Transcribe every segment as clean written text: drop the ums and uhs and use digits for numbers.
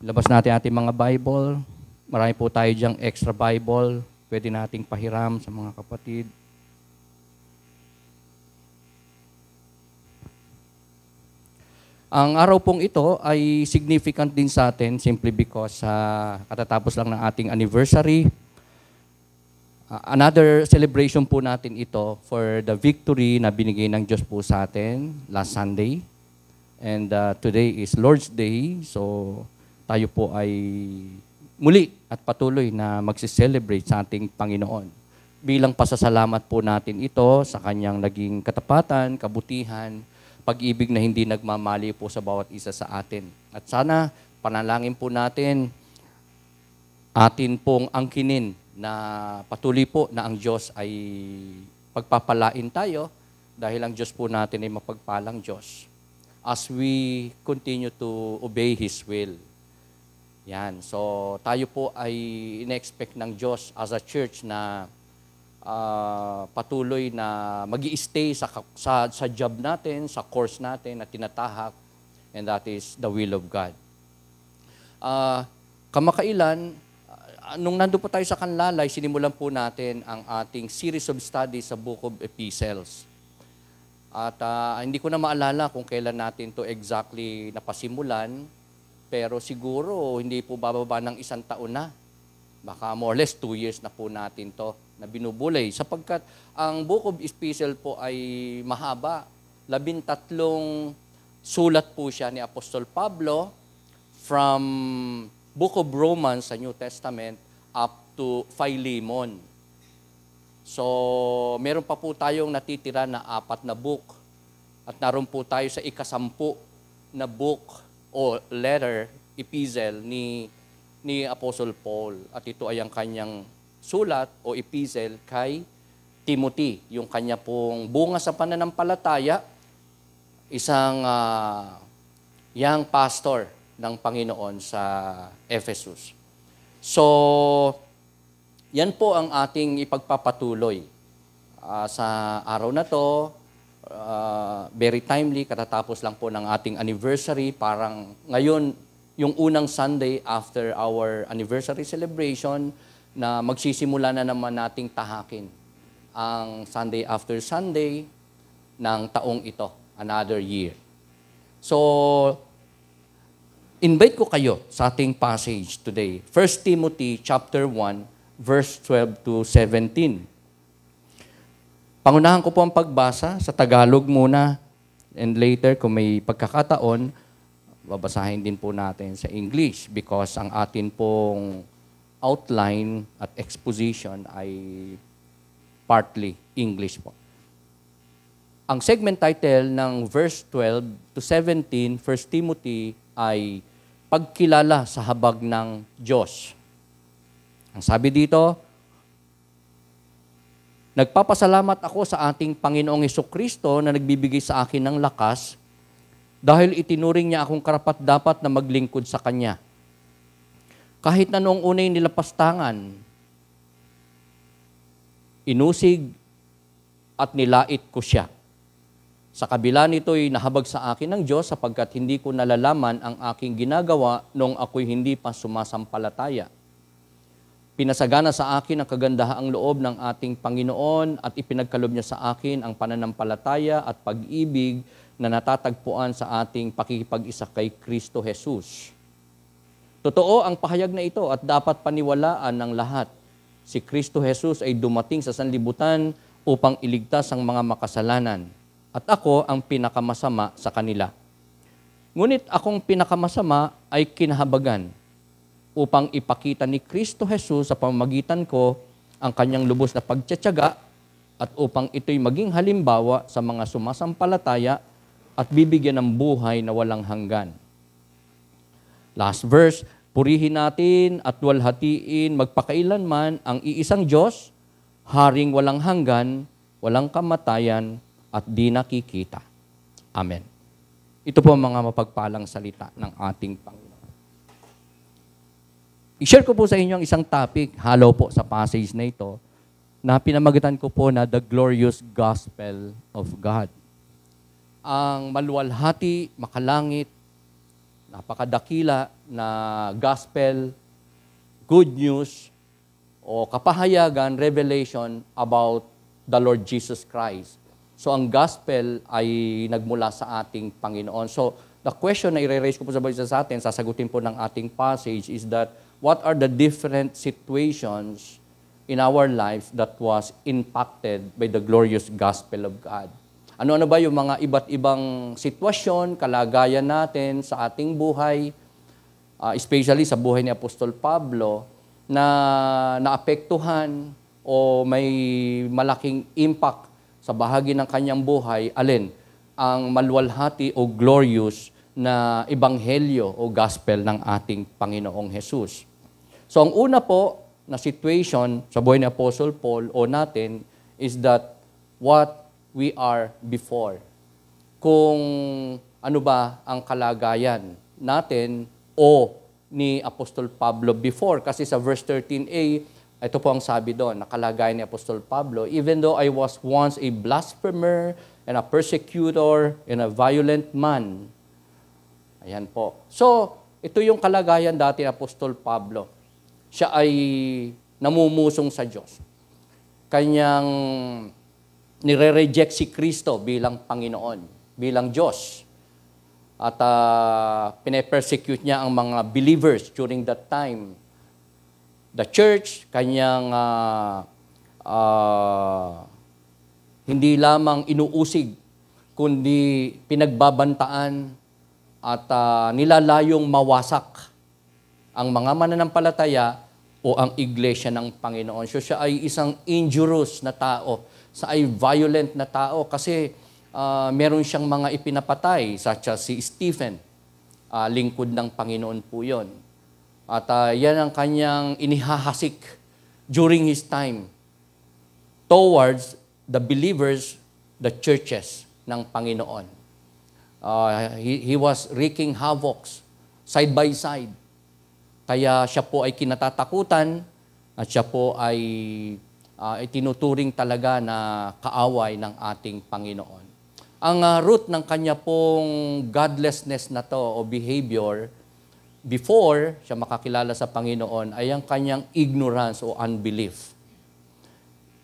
Labas natin ating mga Bible. Marami po tayo diyang extra Bible. Pwede nating pahiram sa mga kapatid. Ang araw pong ito ay significant din sa atin simply because katatapos lang ng ating anniversary. Another celebration po natin ito for the victory na binigay ng Diyos po sa atin last Sunday. And today is Lord's Day, so tayo po ay muli at patuloy na magsiselebrate sa ating Panginoon. Bilang pasasalamat po natin ito sa kanyang naging katapatan, kabutihan, pag-ibig na hindi nagmamali po sa bawat isa sa atin. At sana panalangin po natin, atin pong angkinin na patuloy po na ang Diyos ay pagpapalain tayo dahil ang Diyos po natin ay mapagpalang Diyos as we continue to obey His will. Yan. So tayo po ay ina-expect ng Diyos as a church na patuloy na mag-i-stay sa job natin, sa course natin na tinatahak, and that is the will of God. Kamakailan, nung nandun po tayo sa Kanlalay, sinimulan po natin ang ating series of studies sa Book of Epistles. At hindi ko na maalala kung kailan natin to exactly napasimulan, pero siguro hindi po bababa ng 1 taon na. Baka more or less 2 years na po natin to na binubulay. Sapagkat ang Book of Epistles po ay mahaba. 13 sulat po siya ni Apostol Pablo from Book of Romans sa New Testament up to Philemon. So, meron pa po tayong natitira na 4 na book. At naroon po tayo sa ika-10 na book o letter, epistle ni Apostle Paul. At ito ay ang kanyang sulat o epistle kay Timothy. Yung kanya pong bunga sa pananampalataya, isang young pastor ng Panginoon sa Ephesus. So, yan po ang ating ipagpapatuloy. Sa araw na to, very timely, katatapos lang po ng ating anniversary. Parang ngayon, yung unang Sunday after our anniversary celebration, na magsisimula na naman nating tahakin ang Sunday after Sunday ng taong ito, another year. So, invite ko kayo sa ating passage today. 1 Timothy chapter 1, verse 12 to 17. Pangunahan ko po ang pagbasa sa Tagalog muna, and later kung may pagkakataon, babasahin din po natin sa English because ang atin pong outline at exposition ay partly English po. Ang segment title ng verse 12 to 17, 1 Timothy, ay pagkilala sa habag ng Diyos. Ang sabi dito, nagpapasalamat ako sa ating Panginoong Hesukristo na nagbibigay sa akin ng lakas dahil itinuring niya akong karapat-dapat na maglingkod sa Kanya. Kahit na noong unay nilapastangan, inusig at nilait ko siya. Sa kabila nito'y nahabag sa akin ng Diyos sapagkat hindi ko nalalaman ang aking ginagawa noong ako'y hindi pa sumasampalataya. Pinasagana sa akin ang kagandahaang loob ng ating Panginoon at ipinagkalob niya sa akin ang pananampalataya at pag-ibig na natatagpuan sa ating pakikipag-isa kay Kristo Jesus. Totoo ang pahayag na ito at dapat paniwalaan ng lahat. Si Kristo Jesus ay dumating sa sanlibutan upang iligtas ang mga makasalanan. At ako ang pinakamasama sa kanila. Ngunit akong pinakamasama ay kinahabagan upang ipakita ni Kristo Jesus sa pamamagitan ko ang kanyang lubos na pagtiyatyaga at upang ito'y maging halimbawa sa mga sumasampalataya at bibigyan ng buhay na walang hanggan. Last verse, purihin natin at walhatiin magpakailanman ang iisang Diyos, haring walang hanggan, walang kamatayan, at di nakikita. Amen. Ito po ang mga mapagpalang salita ng ating Panginoon. I-share ko po sa inyo ang isang topic, halo po sa passage na ito, na pinamagitan ko po na the glorious gospel of God. Ang maluwalhati, makalangit, napakadakila na gospel, good news, o kapahayagan, revelation about the Lord Jesus Christ. So ang gospel ay nagmula sa ating Panginoon. So the question na i-raise ko po sa atin, sasagutin po ng ating passage is that what are the different situations in our life that was impacted by the glorious gospel of God? Ano-ano ba yung mga iba't ibang sitwasyon, kalagayan natin sa ating buhay, especially sa buhay ni Apostol Pablo, na naapektuhan o may malaking impact sa bahagi ng kanyang buhay, alin? Ang maluwalhati o glorious na ebanghelyo o gospel ng ating Panginoong Jesus. So ang una po na situation sa buhay ni Apostle Paul o natin is that what we are before. Kung ano ba ang kalagayan natin o ni Apostol Pablo before. Kasi sa verse 13a, ito po ang sabi doon, nakalagay ni Apostol Pablo, even though I was once a blasphemer and a persecutor and a violent man. Ayan po. So, ito yung kalagayan dati ni Apostol Pablo. Siya ay namumusong sa Diyos. Kanyang nire-reject si Kristo bilang Panginoon, bilang Diyos. At pine-persecute niya ang mga believers during that time. The church, kanyang hindi lamang inuusig, kundi pinagbabantaan at nilalayong mawasak ang mga mananampalataya o ang iglesia ng Panginoon. So siya ay isang injurious na tao, siya ay violent na tao kasi meron siyang mga ipinapatay, such as si Stephen, lingkod ng Panginoon po yun. At yan ang kanyang inihahasik during his time towards the believers, the churches ng Panginoon. He was wreaking havocs side by side. Kaya siya po ay kinatatakutan at siya po ay itinuturing talaga na kaaway ng ating Panginoon. Ang root ng kanya pong godlessness na to o behavior before siya makakilala sa Panginoon ay ang kanyang ignorance o unbelief.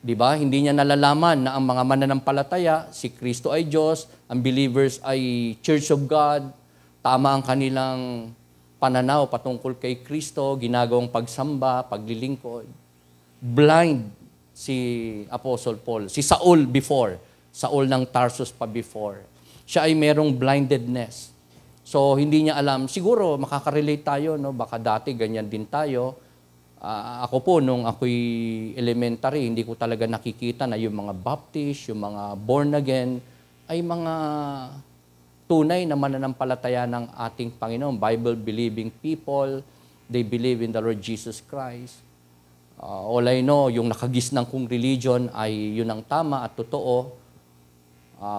Di ba? Hindi niya nalalaman na ang mga mananampalataya, si Kristo ay Diyos, ang believers ay Church of God, tama ang kanilang pananaw patungkol kay Kristo, ginagawang pagsamba, paglilingkod. Blind si Apostle Paul, si Saul before, Saul ng Tarsus pa before. Siya ay merong blindedness. So, hindi niya alam. Siguro, makaka-relate tayo, no? Baka dati ganyan din tayo. Ako po, nung ako'y elementary, hindi ko talaga nakikita na yung mga Baptist, yung mga born again, ay mga tunay na mananampalataya ng ating Panginoon. Bible-believing people, they believe in the Lord Jesus Christ. All I know, yung nakagisnang kong religion ay yun ang tama at totoo,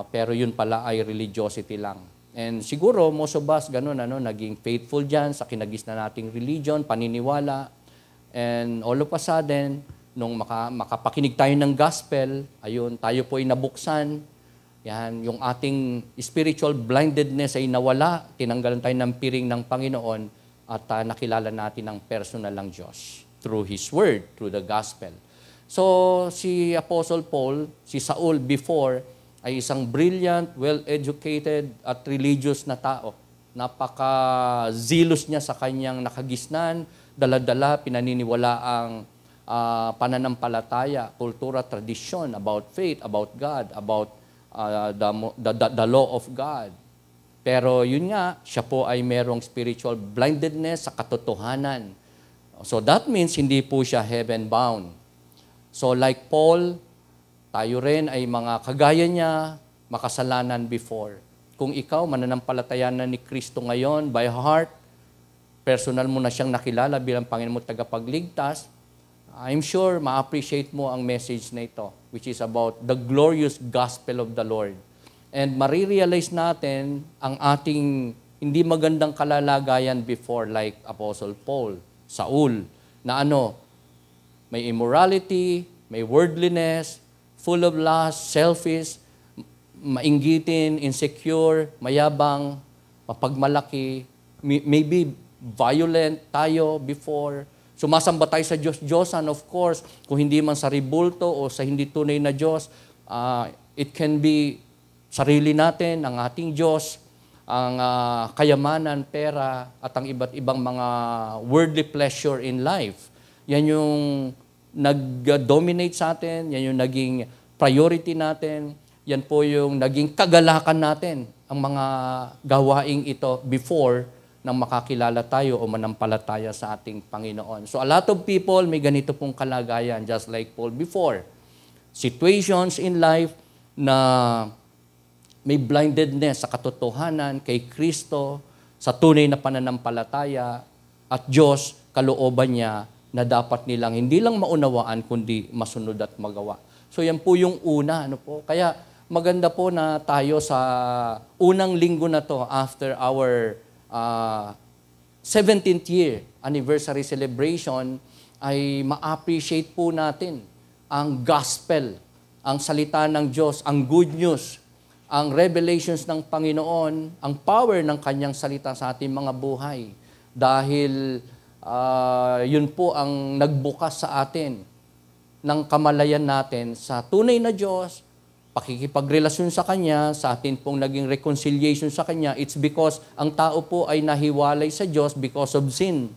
pero yun pala ay religiosity lang. And siguro, most of us, ganun, naging faithful dyan sa kinagisnan nating religion, paniniwala. And all of a sudden, nung makapakinig tayo ng gospel, ayun, tayo po ay nabuksan. Yan, yung ating spiritual blindedness ay nawala, tinanggalan tayo ng piring ng Panginoon at nakilala natin ang personal ng Diyos through His Word, through the gospel. So, si Apostle Paul, si Saul before, ay isang brilliant, well-educated at religious na tao. Napaka-zealous niya sa kanyang nakagisnan, dala-dala, pinaniniwala ang pananampalataya, kultura, tradisyon, about faith, about God, about the law of God. Pero yun nga, siya po ay merong spiritual blindedness sa katotohanan. So that means hindi po siya heaven-bound. So like Paul, tayo rin ay mga kagaya niya, makasalanan before. Kung ikaw, mananampalataya na ni Kristo ngayon, by heart, personal mo na siyang nakilala bilang Panginoon mo tagapagligtas, I'm sure ma-appreciate mo ang message na ito, which is about the glorious gospel of the Lord. And marirealize natin ang ating hindi magandang kalalagayan before, like Apostle Paul, Saul, na may immorality, may worldliness, full of lust, selfish, mainggitin, insecure, mayabang, mapagmalaki, maybe violent tayo before. Sumasamba tayo sa Diyos-Diyosan, of course. Kung hindi man sa ribulto o sa hindi tunay na Diyos, it can be sarili natin, ang ating Diyos, ang kayamanan, pera, at ang iba't ibang mga worldly pleasure in life. Yan yung nag-dominate sa atin, yan yung naging priority natin, yan po yung naging kagalakan natin, ang mga gawaing ito before nang makakilala tayo o manampalataya sa ating Panginoon. So a lot of people may ganito pong kalagayan, just like Paul before. Situations in life na may blindedness sa katotohanan kay Kristo, sa tunay na pananampalataya, at Diyos, kalooban niya na dapat nilang hindi lang maunawaan, kundi masunod at magawa. So yan po yung una. Kaya maganda po na tayo sa unang linggo na to after our 17th year anniversary celebration ay ma-appreciate po natin ang gospel, ang salita ng Diyos, ang good news, ang revelations ng Panginoon, ang power ng kanyang salita sa ating mga buhay. Dahil yun po ang nagbukas sa atin ng kamalayan natin sa tunay na Diyos, pakikipagrelasyon sa Kanya, sa atin pong naging reconciliation sa Kanya. It's because ang tao po ay nahiwalay sa Diyos because of sin.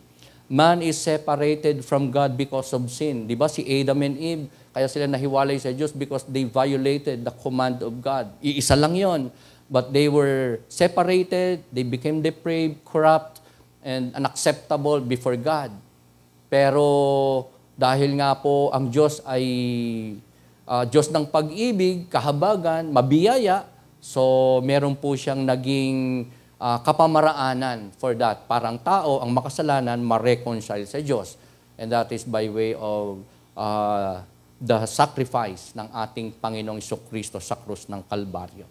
Man is separated from God because of sin. Di ba si Adam and Eve, kaya sila nahiwalay sa Diyos because they violated the command of God. Iisa lang yon. But they were separated, they became depraved, corrupt, and unacceptable before God. Pero dahil nga po ang Diyos ay Diyos ng pag-ibig, kahabagan, mabiyaya, so meron po siyang naging kapamaraanan for that. Parang tao, ang makasalanan, ma-reconcile sa Diyos. And that is by way of the sacrifice ng ating Panginoong Jesucristo sa krus ng Kalbaryo.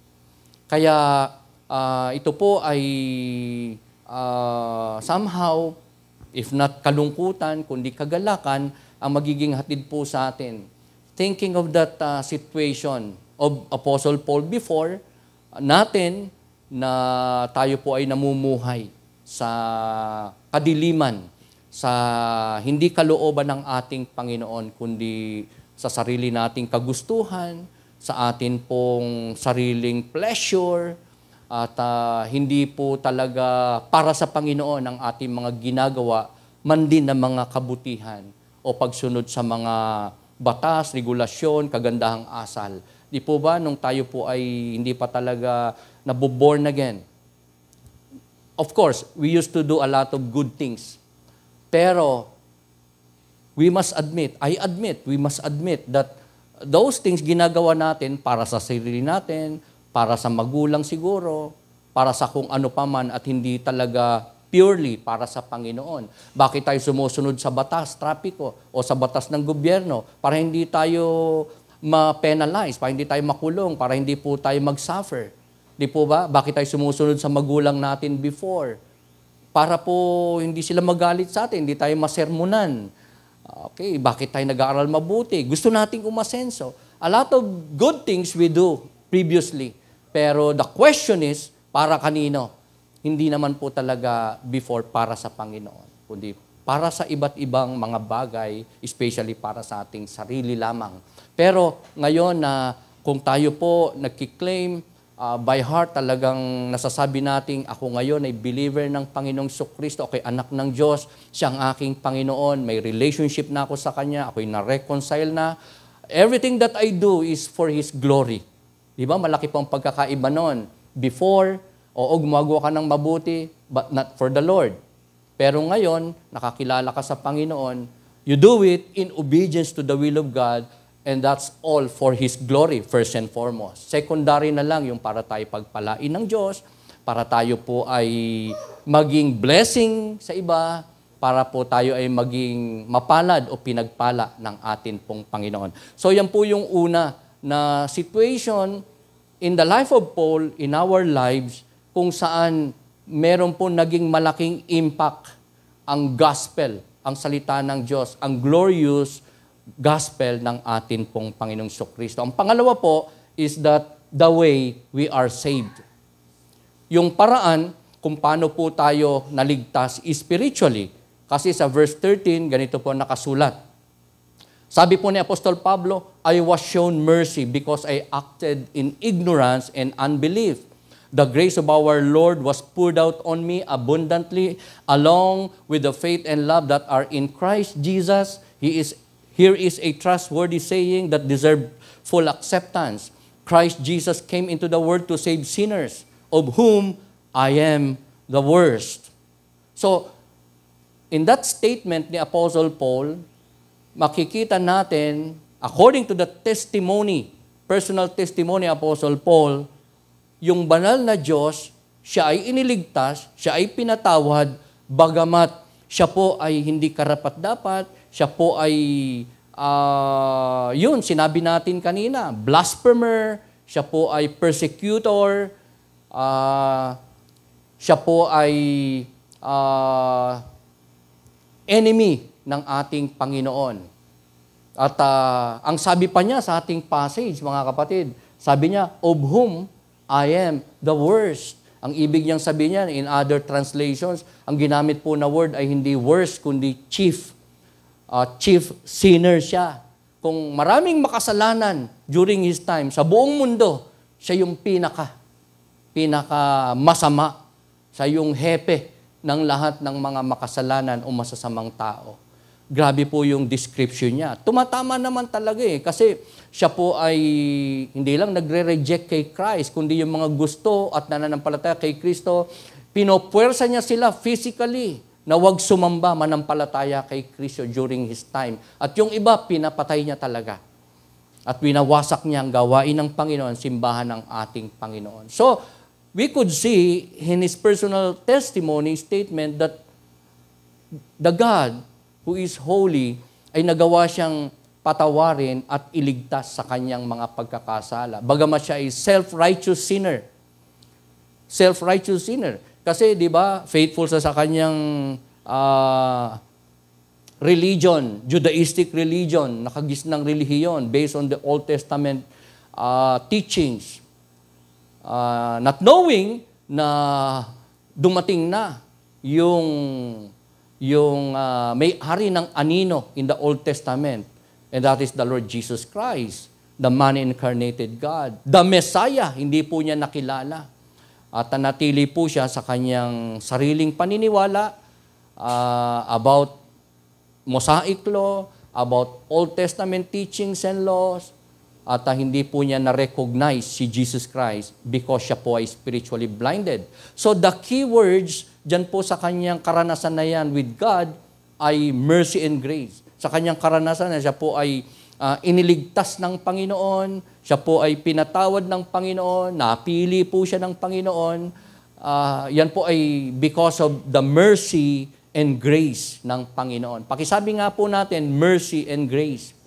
Kaya ito po ay somehow, if not kalungkutan, kundi kagalakan, ang magiging hatid po sa atin. Thinking of that situation of Apostle Paul before, natin na tayo po ay namumuhay sa kadiliman, sa hindi kalooban ng ating Panginoon, kundi sa sarili nating kagustuhan, sa atin pong sariling pleasure, at hindi po talaga para sa Panginoon ang ating mga ginagawa, man din ng mga kabutihan o pagsunod sa mga batas, regulasyon, kagandahang asal. Di po ba, nung tayo po ay hindi pa talaga nabuborn again? Of course, we used to do a lot of good things. Pero, we must admit that those things ginagawa natin para sa sarili natin, para sa magulang siguro, para sa kung ano pa man at hindi talaga purely para sa Panginoon. Bakit tayo sumusunod sa batas, trapiko, o sa batas ng gobyerno para hindi tayo ma-penalize, para hindi tayo makulong, para hindi po tayo mag-suffer? Di po ba? Bakit tayo sumusunod sa magulang natin before? Para po hindi sila magalit sa atin, hindi tayo masermonan. Okay, bakit tayo nag-aaral mabuti? Gusto nating umasenso. A lot of good things we do previously. Pero the question is, para kanino? Hindi naman po talaga before para sa Panginoon, kundi para sa iba't ibang mga bagay, especially para sa ating sarili lamang. Pero ngayon na kung tayo po nagkiklaim, by heart talagang nasasabi nating ako ngayon ay believer ng Panginoong Jesucristo, ako'y anak ng Diyos, siya ang aking Panginoon, may relationship na ako sa Kanya, ako'y na-reconcile na. Everything that I do is for His glory. Di ba? Malaki pong pagkakaiba nun. Before, oo, gumagawa ka ng mabuti, but not for the Lord. Pero ngayon, nakakilala ka sa Panginoon, you do it in obedience to the will of God, and that's all for His glory, first and foremost. Secondary na lang yung para tayo pagpalain ng Diyos, para tayo po ay maging blessing sa iba, para po tayo ay maging mapalad o pinagpala ng atin pong Panginoon. So yan po yung una na situation in the life of Paul, in our lives, kung saan meron po naging malaking impact ang gospel, ang salita ng Diyos, ang glorious gospel ng atin pong Panginoong Jesucristo. Ang pangalawa po is that the way we are saved. Yung paraan kung paano po tayo naligtas spiritually. Kasi sa verse 13, ganito po nakasulat. Sabi po ni Apostol Pablo, I was shown mercy because I acted in ignorance and unbelief. The grace of our Lord was poured out on me abundantly along with the faith and love that are in Christ Jesus. Here is a trustworthy saying that deserves full acceptance. Christ Jesus came into the world to save sinners, of whom I am the worst. So, in that statement ni Apostle Paul, makikita natin, according to the testimony, personal testimony ni Apostle Paul, yung banal na Diyos, siya ay iniligtas, siya ay pinatawad, bagamat siya po ay hindi karapat-dapat, siya po ay, yun, sinabi natin kanina, blasphemer, siya po ay persecutor, siya po ay enemy ng ating Panginoon. At ang sabi pa niya sa ating passage, mga kapatid, sabi niya, of whom I am the worst. Ang ibig niyang sabihin niyan, in other translations, ang ginamit po na word ay hindi worst, kundi chief. Chief sinner siya. Kung maraming makasalanan during his time, sa buong mundo, siya yung pinaka masama, siya yung hepe ng lahat ng mga makasalanan o masasamang tao. Grabe po yung description niya. Tumatama naman talaga kasi siya po ay hindi lang nagre-reject kay Christ, kundi yung mga gusto at nananampalataya kay Kristo, pinopuwersa niya sila physically na huwag sumamba manampalataya kay Kristo during his time. At yung iba, pinapatay niya talaga. At winawasak niya ang gawain ng Panginoon, simbahan ng ating Panginoon. So, we could see in his personal testimony statement that the God who is holy ay nagawa siyang patawarin at iligtas sa kanyang mga pagkakasala. Bagamat siya ay self-righteous sinner. Self-righteous sinner. Kasi, di ba, faithful sa kanyang religion, Judaistic religion, nakagisnang relihiyon based on the Old Testament teachings. Not knowing na dumating na yung may-ari ng anino in the Old Testament, and that is the Lord Jesus Christ, the man-incarnated God. The Messiah, hindi po niya nakilala. At nanatili po siya sa kanyang sariling paniniwala about Mosaic law, about Old Testament teachings and laws, at hindi po niya na-recognize si Jesus Christ because siya po ay spiritually blinded. So the key words dyan po sa kanyang karanasan na yan with God ay mercy and grace. Sa kanyang karanasan na siya po ay iniligtas ng Panginoon, siya po ay pinatawad ng Panginoon, napili po siya ng Panginoon. Yan po ay because of the mercy and grace ng Panginoon. Pakisabi nga po natin, mercy and grace.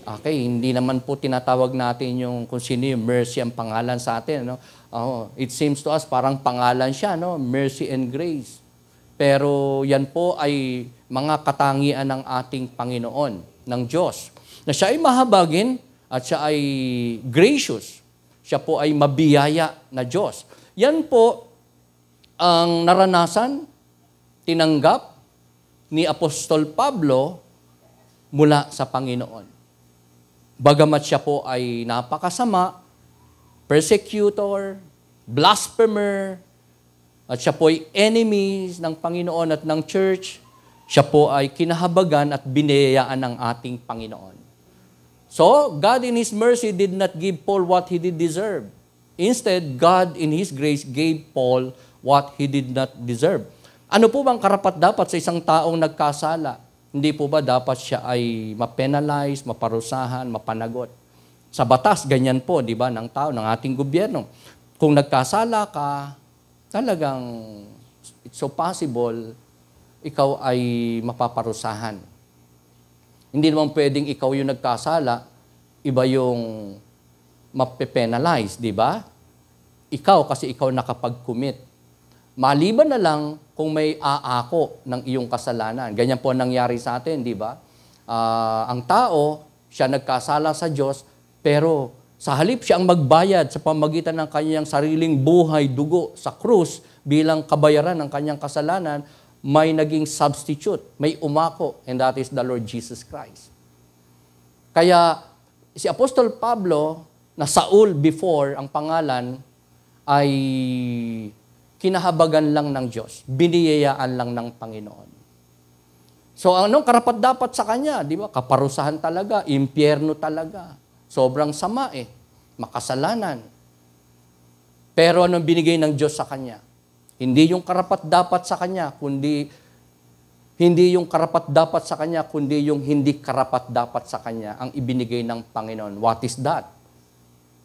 Okay, hindi naman po tinatawag natin yung kung sino yung mercy ang pangalan sa atin. No? It seems to us parang pangalan siya, no? Mercy and grace. Pero yan po ay mga katangian ng ating Panginoon, ng Diyos. Na siya ay mahabagin at siya ay gracious. Siya po ay mabiyaya na Diyos. Yan po ang naranasan, tinanggap ni Apostol Pablo mula sa Panginoon. Bagamat siya po ay napakasama, persecutor, blasphemer, at siya po ay enemies ng Panginoon at ng church, siya po ay kinahabagan at biniyayaan ng ating Panginoon. So, God in His mercy did not give Paul what he did deserve. Instead, God in His grace gave Paul what he did not deserve. Ano po bang karapat-dapat sa isang taong nagkasala? Hindi po ba dapat siya ay mapenalize, maparusahan, mapanagot? Sa batas, ganyan po, di ba, ng tao, ng ating gobyerno. Kung nagkasala ka, talagang it's so possible, ikaw ay mapaparusahan. Hindi naman pwedeng ikaw yung nagkasala, iba yung mape-penalize, di ba? Ikaw, kasi ikaw nakapag-commit. Maliban na lang kung may aako ng iyong kasalanan. Ganyan po nangyari sa atin, di ba? Ang tao, siya nagkasala sa Diyos, pero sa halip siya ang magbayad sa pamagitan ng kanyang sariling buhay, dugo sa krus, bilang kabayaran ng kanyang kasalanan, may naging substitute, may umako, and that is the Lord Jesus Christ. Kaya si Apostol Pablo, na Saul before ang pangalan, ay kinahabagan lang ng Diyos, biniyayaan lang ng Panginoon. So anong karapat-dapat sa kanya? Di ba? Kaparusahan talaga, impyerno talaga. Sobrang sama makasalanan. Pero anong binigay ng Diyos sa kanya? Hindi yung karapat-dapat sa kanya, kundi hindi yung karapat-dapat sa kanya, kundi yung hindi karapat-dapat sa kanya ang ibinigay ng Panginoon. What is that?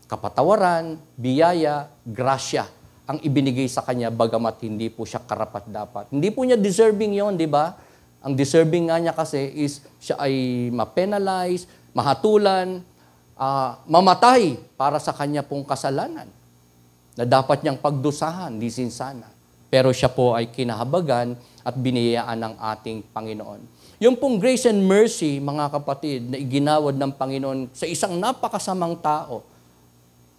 Kapatawaran, biyaya, grasya ang ibinigay sa kanya, bagamat hindi po siya karapat-dapat. Hindi po niya deserving yon, di ba? Ang deserving nga niya kasi is siya ay ma-penalize, mahatulan, mamatay para sa kanya pong kasalanan na dapat niyang pagdusahan, lisinsanan. Pero siya po ay kinahabagan at biniyayaan ng ating Panginoon. Yung pong grace and mercy, mga kapatid, na iginawad ng Panginoon sa isang napakasamang tao,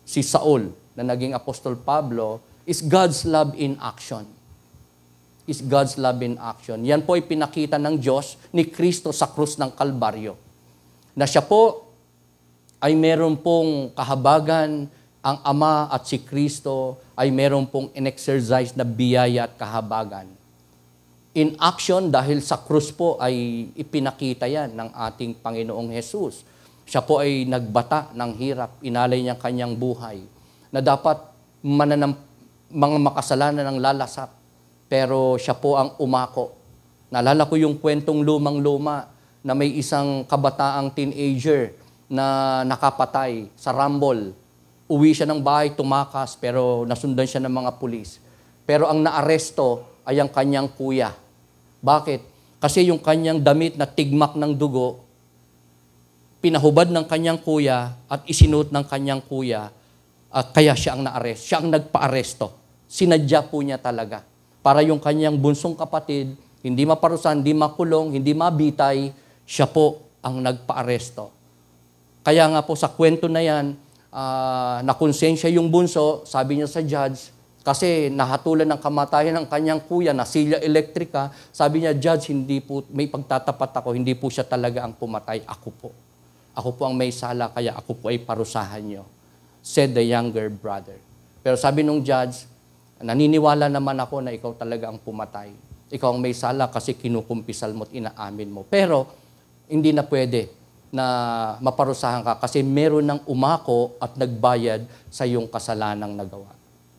si Saul, na naging Apostol Pablo, is God's love in action. Is God's love in action. Yan po ay pinakita ng Diyos ni Kristo sa krus ng Kalbaryo. Na siya po ay meron pong kahabagan, ang Ama at si Kristo ay meron pong in-exercise na biyaya at kahabagan. In action, dahil sa krus po ay ipinakita yan ng ating Panginoong Jesus. Siya po ay nagbata ng hirap, inalay niya kanyang buhay, na dapat mga makasalanan ng lalasap. Pero siya po ang umako. Naalala ko yung kwentong lumang-luma na may isang kabataang teenager na nakapatay sa rumble. Uwi siya ng bahay, tumakas, pero nasundan siya ng mga pulis. Pero ang naaresto ay ang kanyang kuya. Bakit? Kasi yung kanyang damit na tigmak ng dugo, pinahubad ng kanyang kuya at isinuot ng kanyang kuya, at kaya siya ang naaresto. Siya ang nagpa-aresto. Sinadya po niya talaga. Para yung kanyang bunsong kapatid, hindi maparusahan, hindi makulong, hindi mabitay, siya po ang nagpa-aresto. Kaya nga po sa kwento na yan, nakonsensya yung bunso, sabi niya sa judge, kasi nahatulan ng kamatayan ng kanyang kuya, nasilya elektrika, sabi niya, Judge, hindi po, may pagtatapat ako, hindi po siya talaga ang pumatay, ako po. Ako po ang may sala, kaya ako po ay parusahan niyo, said the younger brother. Pero sabi nung judge, naniniwala naman ako na ikaw talaga ang pumatay. Ikaw ang may sala kasi kinukumpisal mo at inaamin mo. Pero hindi na pwede na maparusahan ka kasi meron ng umako at nagbayad sa iyong kasalanang nagawa.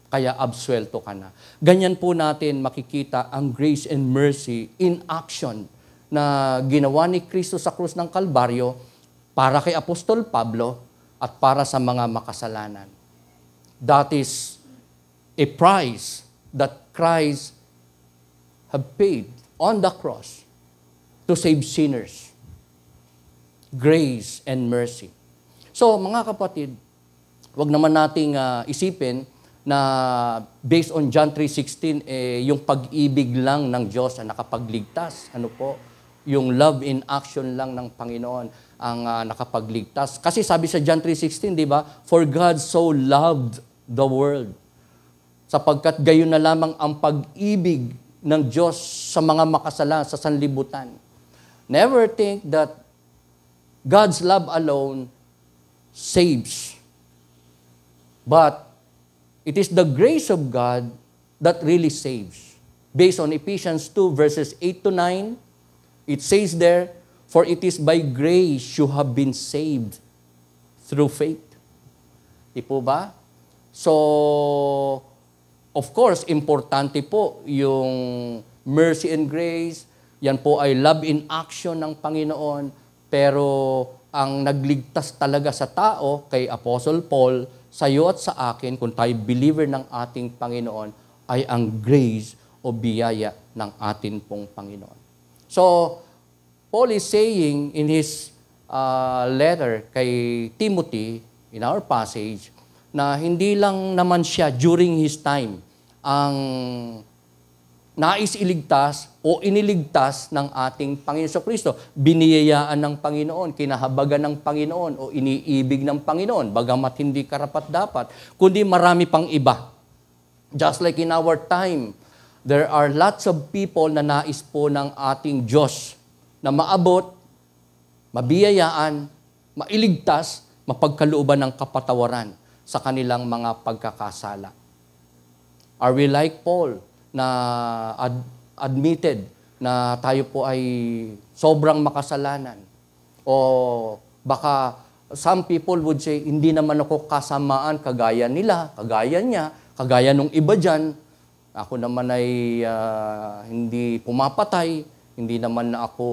Kaya absuelto ka na. Ganyan po natin makikita ang grace and mercy in action na ginawa ni Kristo sa krus ng Kalbaryo para kay Apostol Pablo at para sa mga makasalanan. That is a price that Christ have paid on the cross to save sinners. Grace and mercy. So, mga kapatid, wag naman nating isipin na based on John 3:16, yung pag-ibig lang ng Diyos na nakapagligtas. Ano po? Yung love in action lang ng Panginoon ang nakapagligtas. Kasi sabi sa John 3:16, di ba? For God so loved the world. Sapagkat gayon na lamang ang pag-ibig ng Diyos sa mga makasalanan, sa sanlibutan. Never think that God's love alone saves. But it is the grace of God that really saves. Based on Ephesians 2 verses 8 to 9, it says there, for it is by grace you have been saved through faith. Di po ba? So, of course, importante po yung mercy and grace. Yan po ay love in action ng Panginoon. Pero ang nagligtas talaga sa tao, kay Apostle Paul, sa iyo at sa akin, kung tayo believer ng ating Panginoon, ay ang grace o biyaya ng ating pong Panginoon. So, Paul is saying in his letter kay Timothy, in our passage, na hindi lang naman siya during his time ang nais iligtas o iniligtas ng ating Panginoon Kristo. Biniyayaan ng Panginoon, kinahabagan ng Panginoon o iniibig ng Panginoon, bagamat hindi karapat-dapat, kundi marami pang iba Just like in our time, there are lots of people na nais po ng ating Diyos na maabot, mabiyayaan, mailigtas, mapagkalooban ng kapatawaran sa kanilang mga pagkakasala. Are we like Paul na admitted na tayo po ay sobrang makasalanan? O baka some people would say, hindi naman ako kasamaan kagaya nila, kagaya niya, kagaya nung iba dyan. Ako naman ay hindi pumapatay, hindi naman ako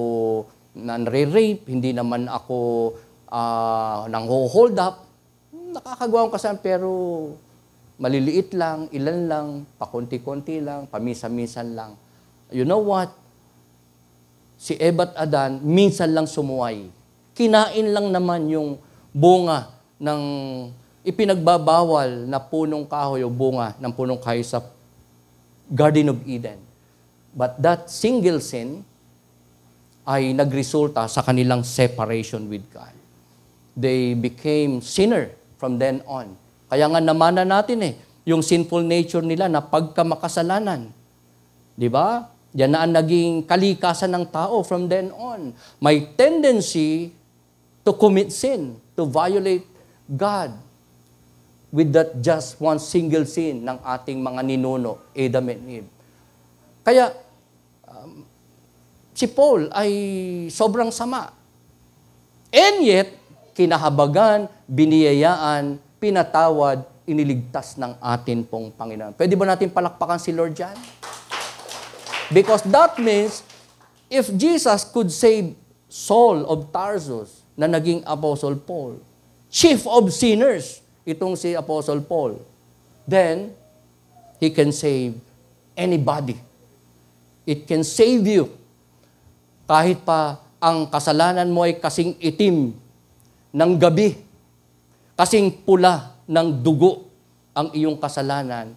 nanre-rape, hindi naman ako nang-hold up. Nakakagawa ko kasalanan pero maliliit lang, ilan lang, pakunti-kunti lang, pamisa-misan lang. You know what? Si Eva at Adan, minsan lang sumuway. Kinain lang naman yung bunga ng ipinagbabawal na punong kahoy o bunga ng punong kahoy sa Garden of Eden. But that single sin ay nagresulta sa kanilang separation with God. They became sinner from then on. Kaya nga namana natin yung sinful nature nila na pagkamakasalanan. Di ba? Yan na ang naging kalikasan ng tao from then on. May tendency to commit sin, to violate God with that just one single sin ng ating mga ninuno, Adam and Eve. Kaya, si Paul ay sobrang sama. And yet, kinahabagan, biniyayaan, pinatawad, iniligtas ng atin pong Panginoon. Pwede ba natin palakpakan si Lord dyan? Because that means, if Jesus could save Saul of Tarsus, na naging Apostle Paul, chief of sinners, itong si Apostle Paul, then, he can save anybody. It can save you. Kahit pa ang kasalanan mo ay kasing itim ng gabi, kasing pula ng dugo ang iyong kasalanan,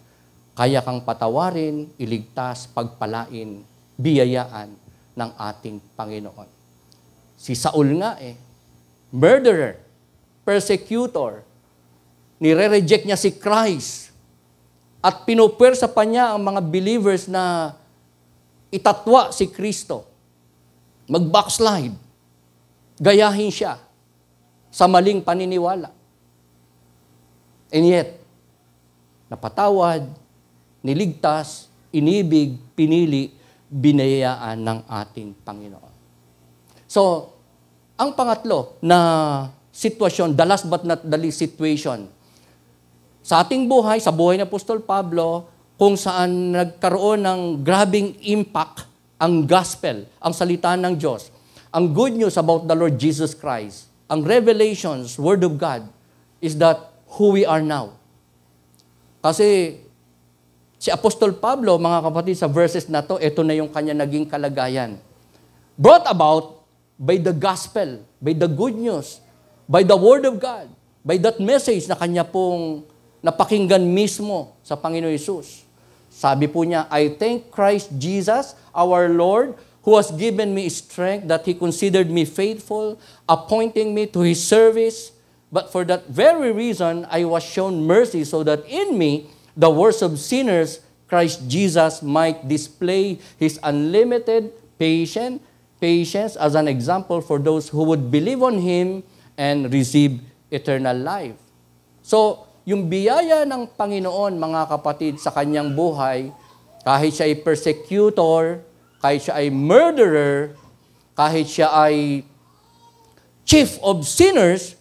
kaya kang patawarin, iligtas, pagpalain, biyayaan ng ating Panginoon. Si Saul nga murderer, persecutor, nire-reject niya si Christ at pinupwersa pa niya ang mga believers na itatwa si Kristo, mag-backslide, gayahin siya sa maling paniniwala. And yet, napatawad, niligtas, inibig, pinili, binayaan ng ating Panginoon. So, ang pangatlo na sitwasyon, the last but not the least situation, sa ating buhay, sa buhay ni Apostol Pablo, kung saan nagkaroon ng grabing impact ang gospel, ang salita ng Diyos, ang good news about the Lord Jesus Christ, ang revelations, Word of God, is that who we are now. Kasi si Apostol Pablo, mga kapatid, sa verses na to, ito na yung kanya naging kalagayan. Brought about by the gospel, by the good news, by the Word of God, by that message na kanya pong napakinggan mismo sa Panginoon Hesus. Sabi po niya, I thank Christ Jesus, our Lord, who has given me strength that He considered me faithful, appointing me to His service. But for that very reason, I was shown mercy so that in me, the worst of sinners, Christ Jesus might display His unlimited patience as an example for those who would believe on Him and receive eternal life. So, yung biyaya ng Panginoon, mga kapatid, sa kanyang buhay, kahit siya ay persecutor, kahit siya ay murderer, kahit siya ay chief of sinners,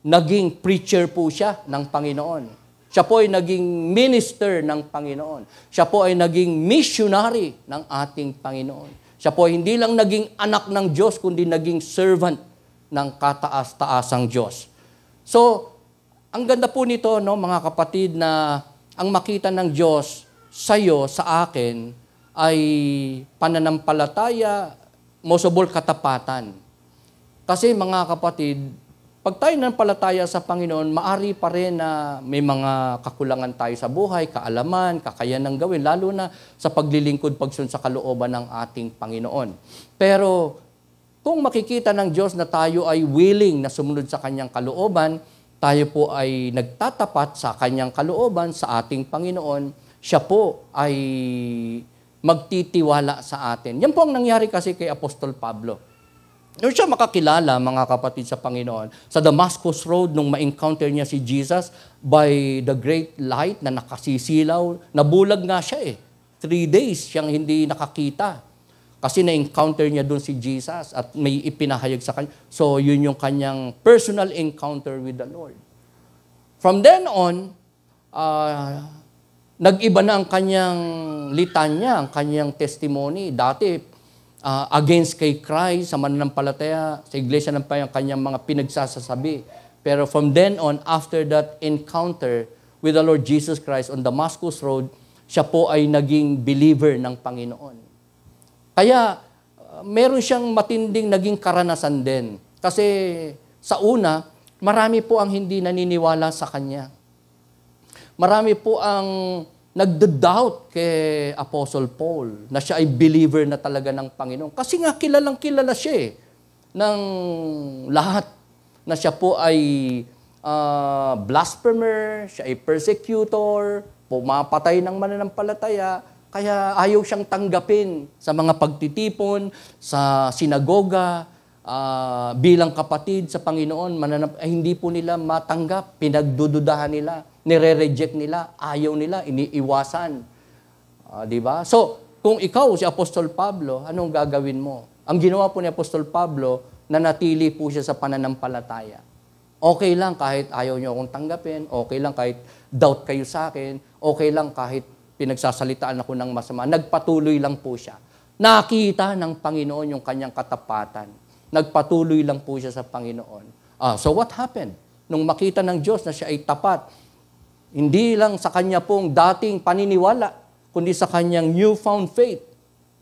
naging preacher po siya ng Panginoon. Siya po ay naging minister ng Panginoon. Siya po ay naging missionary ng ating Panginoon. Siya po ay hindi lang naging anak ng Diyos, kundi naging servant ng kataas-taasang Diyos. So, ang ganda po nito, no, mga kapatid, na ang makita ng Diyos sa iyo, sa akin, ay pananampalataya, most of all, katapatan. Kasi mga kapatid, pag tayo nanampalataya sa Panginoon, maari pa rin na may mga kakulangan tayo sa buhay, kaalaman, kakayanang gawin, lalo na sa paglilingkod, pagsunod sa kalooban ng ating Panginoon. Pero kung makikita ng Diyos na tayo ay willing na sumunod sa Kanyang kalooban, tayo po ay nagtatapat sa Kanyang kalooban, sa ating Panginoon, siya po ay magtitiwala sa atin. Yan po ang nangyari kasi kay Apostol Pablo. Nung siya makakilala, mga kapatid sa Panginoon, sa Damascus Road, nung ma-encounter niya si Jesus by the great light na nakasisilaw, nabulag nga siya 3 days siyang hindi nakakita. Kasi na-encounter niya doon si Jesus at may ipinahayag sa kanya. So, yun yung kanyang personal encounter with the Lord. From then on, nag-iba na ang kanyang litanya, ang kanyang testimony. Dati, against kay Christ, sa mananampalataya, sa iglesia ng kanyang mga pinagsasasabi. Pero from then on, after that encounter with the Lord Jesus Christ on Damascus Road, siya po ay naging believer ng Panginoon. Kaya, meron siyang matinding naging karanasan din. Kasi sa una, marami po ang hindi naniniwala sa kanya. Marami po ang nagda-doubt kay Apostle Paul na siya ay believer na talaga ng Panginoon. Kasi nga kilalang kilala siya ng lahat na siya po ay blasphemer, siya ay persecutor, pumapatay ng mananampalataya, kaya ayaw siyang tanggapin sa mga pagtitipon, sa sinagoga, bilang kapatid sa Panginoon, hindi po nila matanggap, pinagdududahan nila, nire-reject nila, ayaw nila, iniiwasan. Di ba? So, kung ikaw si Apostol Pablo, anong gagawin mo? Ang ginawa po ni Apostol Pablo, nanatili po siya sa pananampalataya. Okay lang kahit ayaw niyo akong tanggapin, okay lang kahit doubt kayo sa akin, okay lang kahit pinagsasalitaan ako ng masama. Nagpatuloy lang po siya. Nakita ng Panginoon yung kanyang katapatan. Nagpatuloy lang po siya sa Panginoon. So what happened? Nung makita ng Diyos na siya ay tapat, hindi lang sa kanya pong dating paniniwala, kundi sa kanyang newfound faith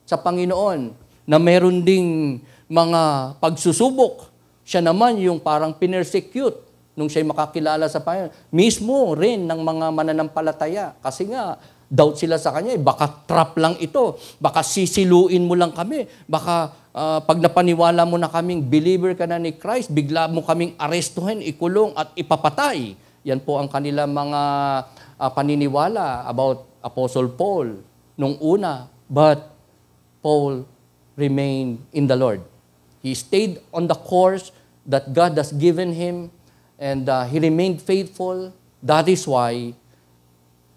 sa Panginoon, na meron ding mga pagsusubok. Siya naman yung parang pinersecute nung siya'y makakilala sa Panginoon. Mismo rin ng mga mananampalataya. Kasi nga, doubt sila sa kanya, baka trap lang ito, baka sisiluin mo lang kami, baka pag napaniwala mo na kaming believer ka na ni Christ, bigla mo kaming arestuhin, ikulong at ipapatay. Yan po ang kanilang mga paniniwala about Apostle Paul nung una. But Paul remained in the Lord. He stayed on the course that God has given him, and he remained faithful. That is why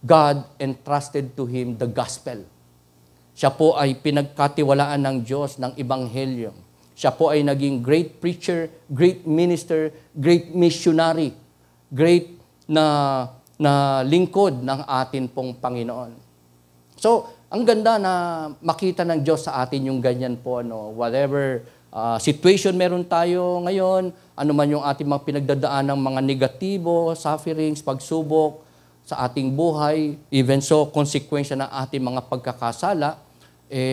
God entrusted to him the gospel. Siya po ay pinagkatiwalaan ng Diyos ng Ebanghelyo. Siya po ay naging great preacher, great minister, great missionary, great na lingkod ng atin pong Panginoon. So, ang ganda na makita ng Diyos sa atin yung ganyan po. Whatever situation meron tayo ngayon, ano man yung ating mga pinagdadaan ng mga negatibo, sufferings, pagsubok, sa ating buhay, even so, konsekwensya ng ating mga pagkakasala,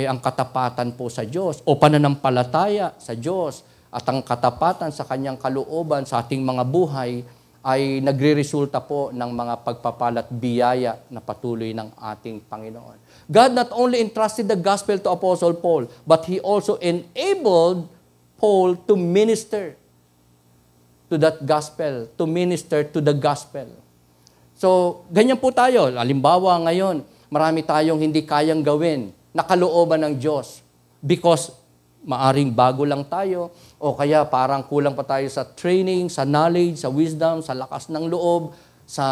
ang katapatan po sa Diyos o pananampalataya sa Diyos at ang katapatan sa Kanyang kalooban sa ating mga buhay ay nagre-resulta po ng mga pagpapalat biyaya na patuloy ng ating Panginoon. God not only entrusted the gospel to Apostle Paul, but He also enabled Paul to minister to that gospel, to minister to the gospel. So, ganyan po tayo. Halimbawa ngayon, marami tayong hindi kayang gawin na kalooban ng Diyos because maaring bago lang tayo o kaya parang kulang pa tayo sa training, sa knowledge, sa wisdom, sa lakas ng loob, sa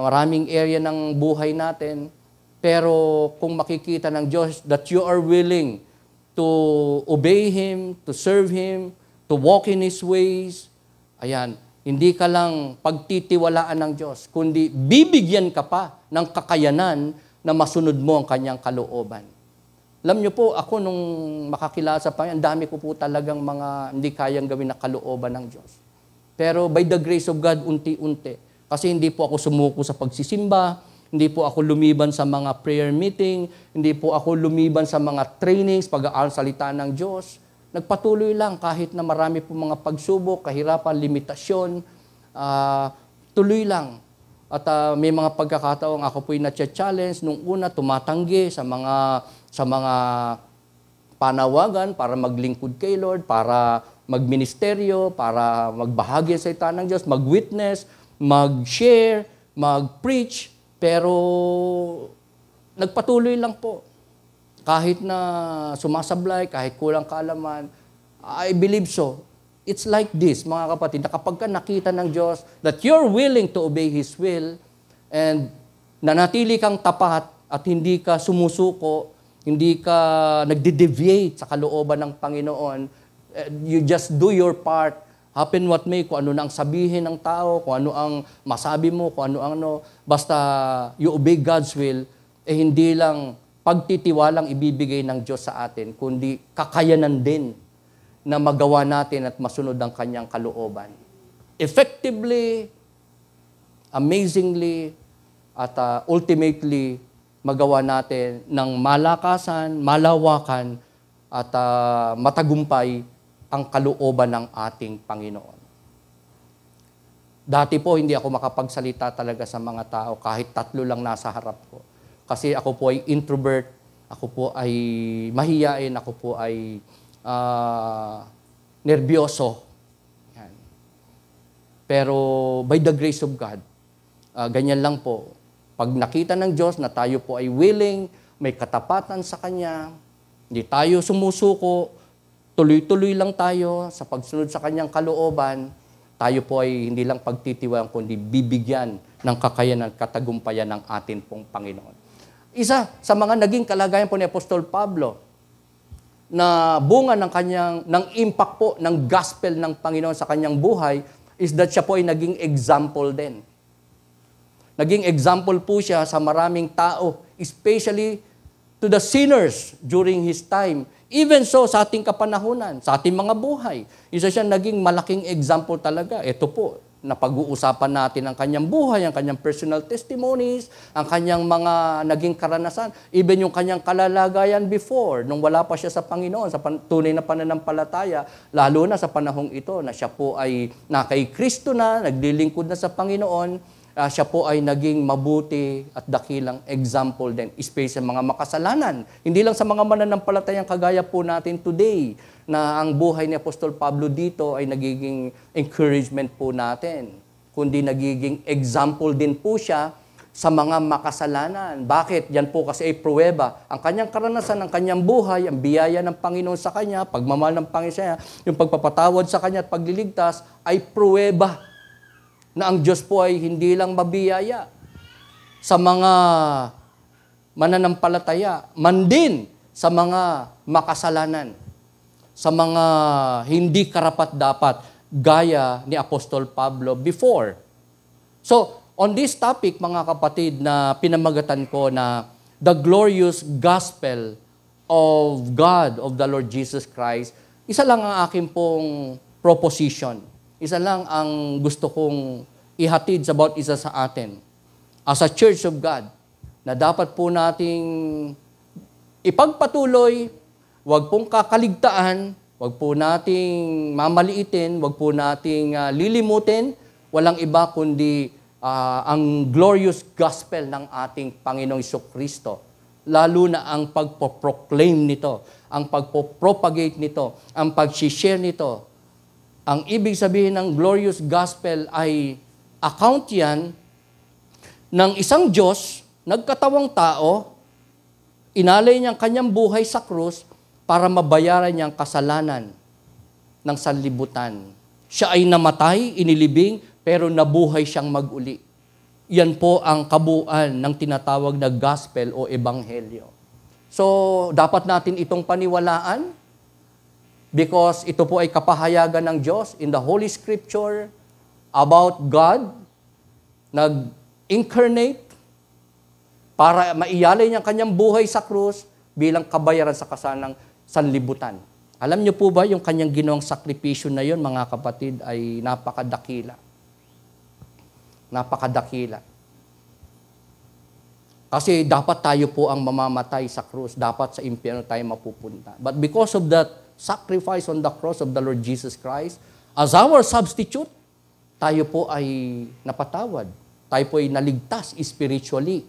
maraming area ng buhay natin. Pero kung makikita ng Diyos that you are willing to obey Him, to serve Him, to walk in His ways, ayan, hindi ka lang pagtitiwalaan ng Diyos, kundi bibigyan ka pa ng kakayanan na masunod mo ang Kanyang kalooban. Alam niyo po, ako nung makakilala sa Panginoon, dami ko po talagang mga hindi kayang gawin na kalooban ng Diyos. Pero by the grace of God, unti-unti. Kasi hindi po ako sumuko sa pagsisimba, hindi po ako lumiban sa mga prayer meeting, hindi po ako lumiban sa mga trainings, pag-aaral salita ng Diyos. Nagpatuloy lang kahit na marami po mga pagsubok, kahirapan, limitasyon, tuloy lang. At may mga pagkakataong ako po'y na-challenge nung una, tumatanggi sa mga panawagan para maglingkod kay Lord, para magministeryo, para magbahagi sa salita ng Diyos, mag-witness, mag-share, mag-preach. Pero nagpatuloy lang po. Kahit na sumasablay, kahit kulang kaalaman, I believe so. It's like this, mga kapatid, na kapag ka nakita ng Diyos that you're willing to obey His will and nanatili kang tapat at hindi ka sumusuko, hindi ka nagde-deviate sa kalooban ng Panginoon, you just do your part, happen what may, kung ano na ang sabihin ng tao, kung ano ang masabi mo, kung ano, basta you obey God's will, hindi lang pagtitiwalang ibibigay ng Diyos sa atin, kundi kakayanan din na magawa natin at masunod ang kanyang kalooban. Effectively, amazingly, at ultimately, magawa natin ng malakasan, malawakan, at matagumpay ang kalooban ng ating Panginoon. Dati po, hindi ako makapagsalita talaga sa mga tao kahit 3 lang nasa harap ko. Kasi ako po ay introvert, ako po ay mahiyain, ako po ay nervyoso. Yan. Pero by the grace of God, ganyan lang po. Pag nakita ng Diyos na tayo po ay willing, may katapatan sa Kanya, hindi tayo sumusuko, tuloy-tuloy lang tayo sa pagsunod sa Kanyang kalooban, tayo po ay hindi lang pagtitiwala, kundi bibigyan ng kakayanan at katagumpayan ng atin pong Panginoon. Isa sa mga naging kalagayan po ni Apostol Pablo, na bunga ng impact po ng gospel ng Panginoon sa kanyang buhay is that siya po ay naging example din. Naging example po siya sa maraming tao, especially to the sinners during his time. Even so, sa ating kapanahunan, sa ating mga buhay, isa siya naging malaking example talaga. Ito po, na pag-uusapan natin ang kanyang buhay, ang kanyang personal testimonies, ang kanyang mga naging karanasan, even yung kanyang kalalagayan before, nung wala pa siya sa Panginoon, sa tunay na pananampalataya, lalo na sa panahong ito na siya po ay na kay Kristo na, naglilingkod na sa Panginoon, siya po ay naging mabuti at dakilang example din, especially sa mga makasalanan. Hindi lang sa mga mananampalatayang kagaya po natin today, na ang buhay ni Apostol Pablo dito ay nagiging encouragement po natin, kundi nagiging example din po siya sa mga makasalanan. Bakit? Yan po kasi ay pruweba. Ang kanyang karanasan, ang kanyang buhay, ang biyaya ng Panginoon sa kanya, pagmamahal ng Panginoon sa kanya, yung pagpapatawad sa kanya at pagliligtas, ay pruweba na ang Diyos po ay hindi lang mabiyaya sa mga mananampalataya, man din sa mga makasalanan, sa mga hindi karapat-dapat, gaya ni Apostol Pablo before. So, on this topic, mga kapatid, na pinamagatan ko na the glorious gospel of God, of the Lord Jesus Christ, isa lang ang aking pong proposition. Isa lang ang gusto kong ihatid sa bawat isa sa atin. As a Church of God, na dapat po nating ipagpatuloy, huwag pong kakaligtaan, huwag po nating mamaliitin, huwag po nating lilimutin, walang iba kundi ang glorious gospel ng ating Panginoong Jesucristo. Lalo na ang pagpo-proclaim nito, ang pagpo-propagate nito, ang pag-share nito. Ang ibig sabihin ng glorious gospel ay account yan ng isang Diyos, nagkatawang tao, inalay niyang kanyang buhay sa krus para mabayaran niyang kasalanan ng sanlibutan. Siya ay namatay, inilibing, pero nabuhay siyang mag-uli. Yan po ang kabuuan ng tinatawag na gospel o ebanghelyo. So, dapat natin itong paniwalaan because ito po ay kapahayagan ng Diyos in the Holy Scripture about God, nag-incarnate para maiyalay niya kanyang buhay sa krus bilang kabayaran sa kasalang sanlibutan. Alam niyo po ba yung kanyang ginawang sakripisyo na yon, mga kapatid, ay napakadakila. Napakadakila. Kasi dapat tayo po ang mamamatay sa krus. Dapat sa impyerno tayo mapupunta. But because of that sacrifice on the cross of the Lord Jesus Christ, as our substitute, tayo po ay napatawad. Tayo po ay naligtas spiritually.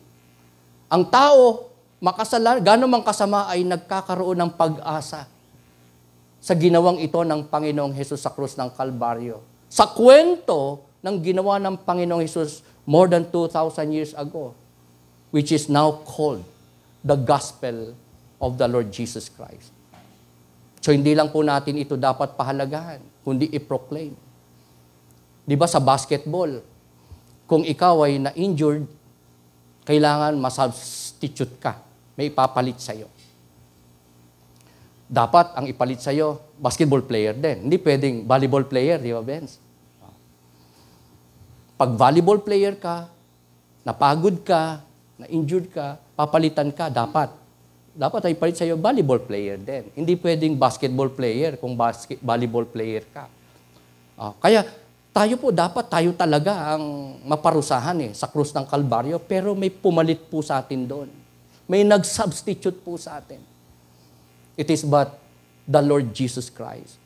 Ang tao, makasalan, gano'n mang kasama ay nagkakaroon ng pag-asa sa ginawang ito ng Panginoong Hesus sa krus ng Kalbaryo. Sa kwento ng ginawa ng Panginoong Hesus more than 2,000 years ago. which is now called the gospel of the Lord Jesus Christ. So hindi lang po natin ito dapat pahalagahan, kundi i-proclaim. Di ba sa basketball, kung ikaw ay na-injured, kailangan masubstitute ka. May ipapalit sa'yo. Dapat ang ipalit sa'yo, basketball player din. Hindi pwedeng volleyball player, di ba, Benz? Pag volleyball player ka, napagod ka, na-injured ka, papalitan ka, dapat. Dapat ay ipalit sa'yo, volleyball player din. Hindi pwedeng basketball player kung volleyball player ka. Kaya, tayo talaga ang maparusahan sa krus ng Kalbaryo, pero may pumalit po sa atin doon. May nag-substitute po sa atin. It is but the Lord Jesus Christ.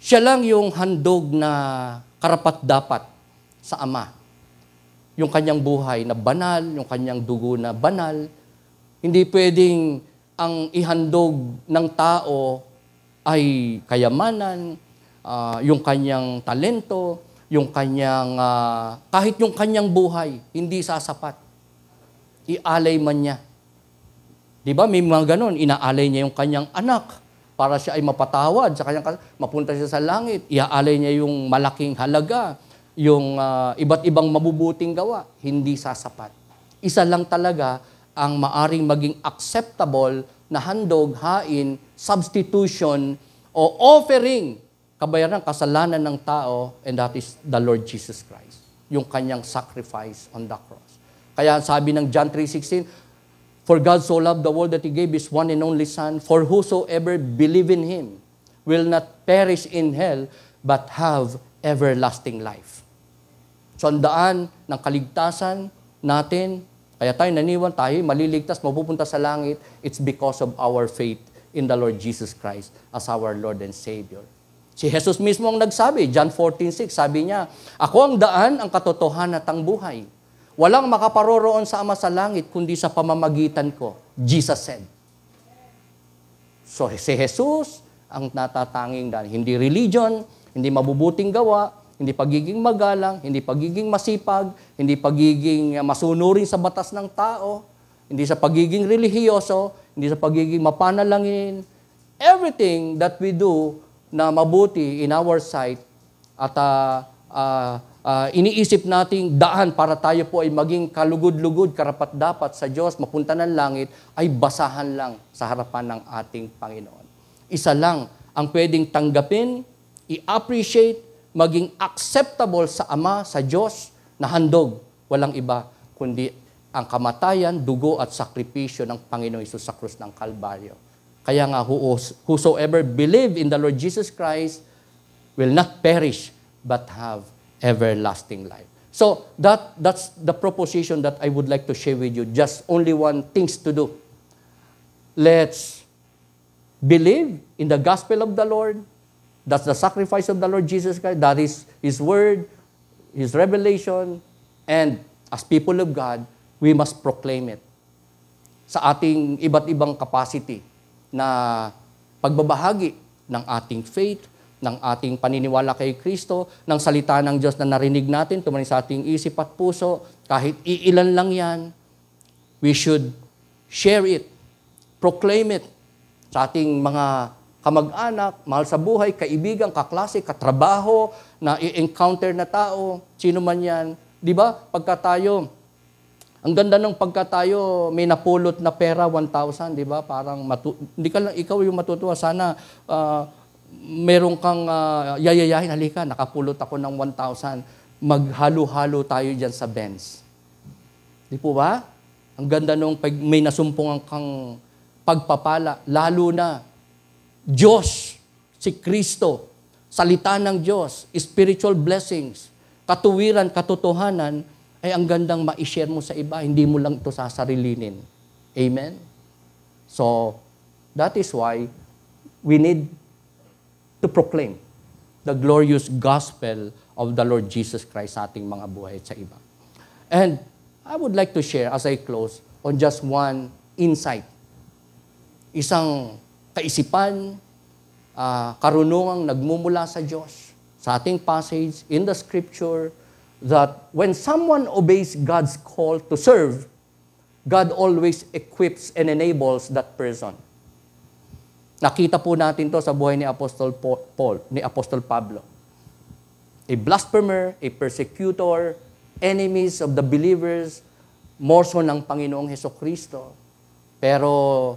Siya lang yung handog na karapat-dapat sa Ama. Yung kanyang buhay na banal, yung kanyang dugo na banal. Hindi pwedeng ang ihandog ng tao ay kayamanan, yung kanyang talento, yung kanyang, kahit yung kanyang buhay, hindi sasapat. Ialay man niya. Di ba? May mga ganon, inaalay niya yung kanyang anak para siya ay mapatawad sa kanyang mapunta siya sa langit. Iaalay niya yung malaking halaga, yung iba't ibang mabubuting gawa, hindi sasapat. Isa lang talaga ang maaring maging acceptable na handog, hain, substitution, o offering kabayaran ng kasalanan ng tao, and that is the Lord Jesus Christ. Yung kanyang sacrifice on the cross. Kaya sabi ng John 3:16, "For God so loved the world that He gave His one and only Son, for whosoever believe in Him will not perish in hell, but have everlasting life." So ang daan ng kaligtasan natin, kaya tayo naniwan, tayo maliligtas, mapupunta sa langit, it's because of our faith in the Lord Jesus Christ as our Lord and Savior. Si Jesus mismo ang nagsabi, John 14:6, sabi niya, "Ako ang daan, ang katotohanan at ang buhay. Walang makaparoroon sa Ama sa langit, kundi sa pamamagitan ko." Jesus said. So si Jesus ang natatanging daan. Hindi religion, hindi mabubuting gawa, hindi pagiging magalang, hindi pagiging masipag, hindi pagiging masunurin sa batas ng tao, hindi sa pagiging relihiyoso, hindi sa pagiging mapanalangin. Everything that we do na mabuti in our sight at iniisip nating daan para tayo po ay maging kalugod-lugod, karapat-dapat sa Diyos, mapunta ng langit, ay basahan lang sa harapan ng ating Panginoon. Isa lang ang pwedeng tanggapin, i-appreciate, maging acceptable sa Ama, sa Diyos, na handog. Walang iba, kundi ang kamatayan, dugo at sakripisyo ng Panginoon Hesus sa krus ng Kalbaryo. Kaya nga, whosoever believe in the Lord Jesus Christ will not perish, but have everlasting life. So, that's the proposition that I would like to share with you. Just only one things to do. Let's believe in the gospel of the Lord. That's the sacrifice of the Lord Jesus Christ. That is His word, His revelation. And as people of God, we must proclaim it sa ating iba't ibang capacity na pagbabahagi ng ating faith, ng ating paniniwala kay Kristo, ng salita ng Diyos na narinig natin, tumanin sa ating isip at puso, kahit iilan lang yan, we should share it, proclaim it sa ating mga kamag-anak, mahal sa buhay, kaibigan, kaklase, katrabaho, na i-encounter na tao, sino man yan. Di ba? Pagka tayo, ang ganda ng pagka tayo may napulot na pera, 1,000, di ba? Parang, hindi ka lang, ikaw yung matutuwa. Sana, meron kang yayayahin, halika, nakapulot ako ng 1,000. Maghalo-halo tayo dyan sa Benz. Di po ba? Ang ganda nung pag may nasumpungan kang pagpapala, lalo na Diyos, si Kristo, salita ng Diyos, spiritual blessings, katuwiran, katotohanan, ay ang gandang ma-share mo sa iba, hindi mo lang ito sasarilinin. Amen? So, that is why we need to proclaim the glorious gospel of the Lord Jesus Christ sa ating mga buhay at sa iba. And I would like to share, as I close, on just one insight. Isang kaisipan, karunungang nagmumula sa Diyos, sa ating passage in the Scripture, that when someone obeys God's call to serve, God always equips and enables that person. Nakita po natin to sa buhay ni Apostol Paul, ni Apostol Pablo. A blasphemer, a persecutor, enemies of the believers, more so ng Panginoong Hesukristo. Pero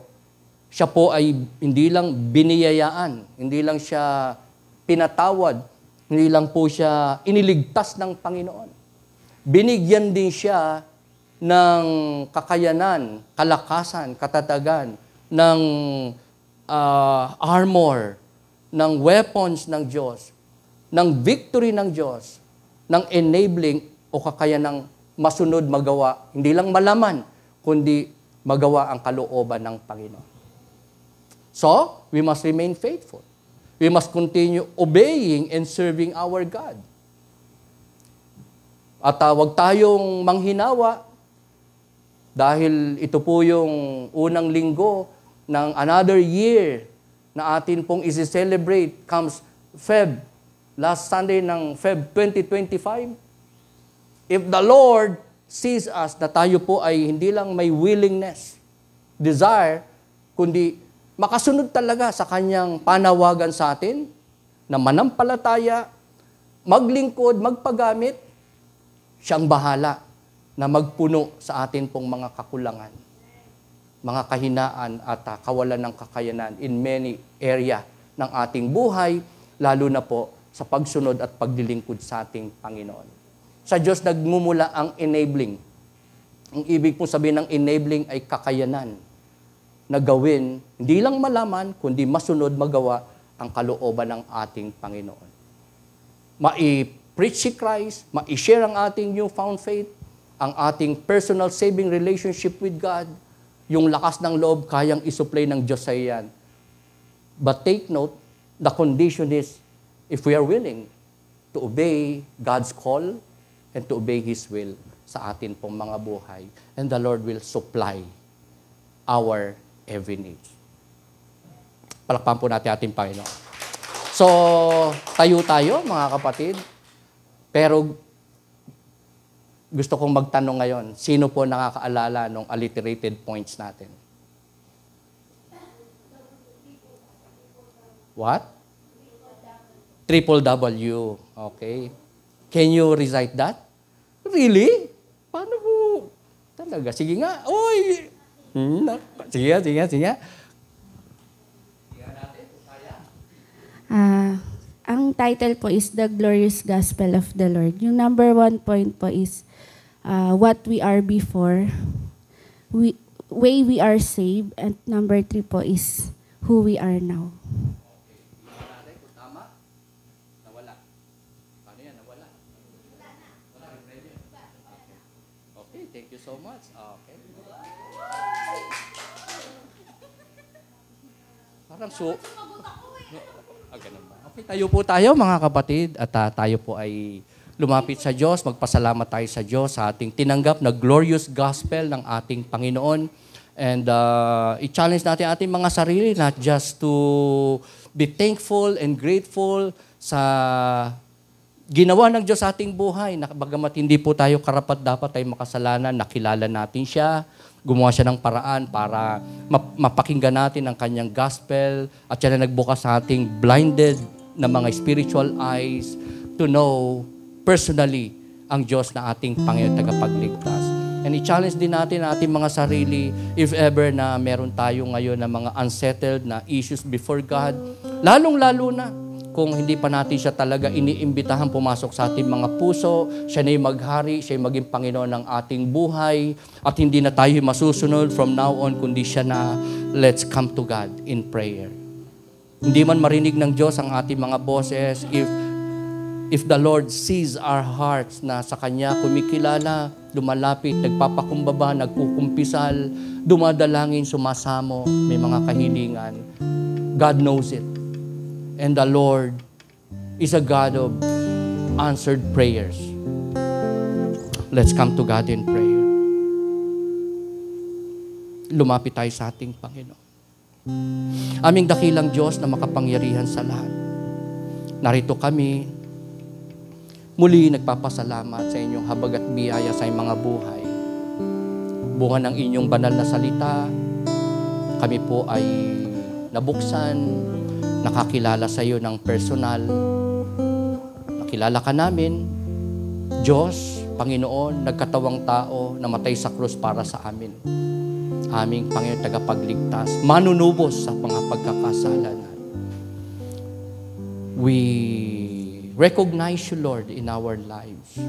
siya po ay hindi lang biniyayaan, hindi lang siya pinatawad, hindi lang po siya iniligtas ng Panginoon. Binigyan din siya ng kakayanan, kalakasan, katatagan, ng armor, ng weapons ng Diyos, ng victory ng Diyos, ng enabling o kakayanang masunod magawa, hindi lang malaman, kundi magawa ang kalooban ng Panginoon. So, we must remain faithful. We must continue obeying and serving our God. At huwag tayong manghinawa dahil ito po yung unang linggo ng another year na atin pong isi-celebrate comes last Sunday ng Feb 2025. If the Lord sees us na tayo po ay hindi lang may willingness, desire, kundi makasunod talaga sa kanyang panawagan sa atin na manampalataya, maglingkod, magpagamit, siyang bahala na magpuno sa atin pong mga kakulangan, mga kahinaan at kawalan ng kakayanan in many area ng ating buhay, lalo na po sa pagsunod at paglilingkod sa ating Panginoon. Sa Diyos nagmumula ang enabling. Ang ibig pong sabihin ng enabling ay kakayanan na gawin, hindi lang malaman, kundi masunod magawa ang kalooban ng ating Panginoon. Mai-preach si Christ, mai-share ang ating newfound faith, ang ating personal saving relationship with God, yung lakas ng loob, kayang isupply ng Diyos sa iyan. But take note, the condition is, if we are willing to obey God's call and to obey His will sa atin pong mga buhay, and the Lord will supply our every need. Palakpan po natin ating Panginoon. So, tayo mga kapatid, pero gusto kong magtanong ngayon, sino po nakakaalala ng alliterated points natin? What? Triple W. Okay. Can you recite that? Really? Paano po? Talaga. Sige nga. Oy! Sige. Ang title po is The Glorious Gospel of the Lord. Yung number 1 point po is what we are before, way we are saved, and number 3 po is who we are now. Tama? Nawala. Paano yan? Nawala? Wala rin premyo. Okay, thank you so much. Okay. Parang ganun ba? Okay, tayo po tayo mga kapatid at tayo po ay lumapit sa Diyos, magpasalamat tayo sa Diyos sa ating tinanggap na glorious gospel ng ating Panginoon. And i-challenge natin ating mga sarili, not just to be thankful and grateful sa ginawa ng Diyos sa ating buhay. Bagamat hindi po tayo karapat-dapat ay makasalanan, nakilala natin siya, gumawa siya ng paraan para mapakinggan natin ang kanyang gospel at siya na nagbukas sa ating blinded na mga spiritual eyes to know personally ang Diyos na ating Panginoon tagapagligtas. And i-challenge din natin ang ating mga sarili if ever na meron tayo ngayon na mga unsettled na issues before God, lalong-lalo na kung hindi pa natin siya talaga iniimbitahan pumasok sa ating mga puso, siya na yung maghari, siya yung maging Panginoon ng ating buhay, at hindi na tayo masusunod from now on, kundi siya na let's come to God in prayer. Hindi man marinig ng Diyos ang ating mga boses, if the Lord sees our hearts na sa Kanya kumikilala, lumalapit, nagpapakumbaba, nagkukumpisal, dumadalangin, sumasamo, may mga kahilingan, God knows it. And the Lord is a God of answered prayers. Let's come to God in prayer. Lumapit tayo sa ating Panginoon. Aming dakilang Diyos na makapangyarihan sa lahat. Narito kami, muli nagpapasalamat sa inyong habag at biyaya sa inyong mga buhay. bunga ng inyong banal na salita, kami po ay nabuksan, nakakilala sa iyo ng personal. Nakilala ka namin, Diyos, Panginoon, nagkatawang tao, namatay sa krus para sa amin. Aming Panginoon tagapagligtas, manunubos sa mga pagkakasala natin. We recognize you, Lord, in our lives.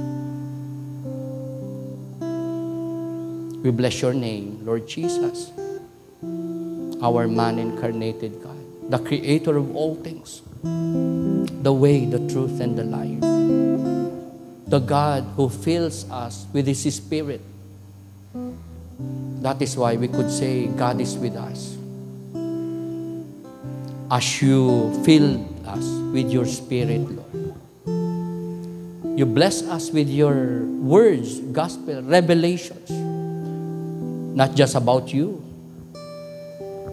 We bless your name, Lord Jesus, our man-incarnated God, the creator of all things, the way, the truth, and the life, the God who fills us with His Spirit. That is why we could say God is with us. As you filled us with your Spirit, Lord. You bless us with your words, gospel, revelations. Not just about you.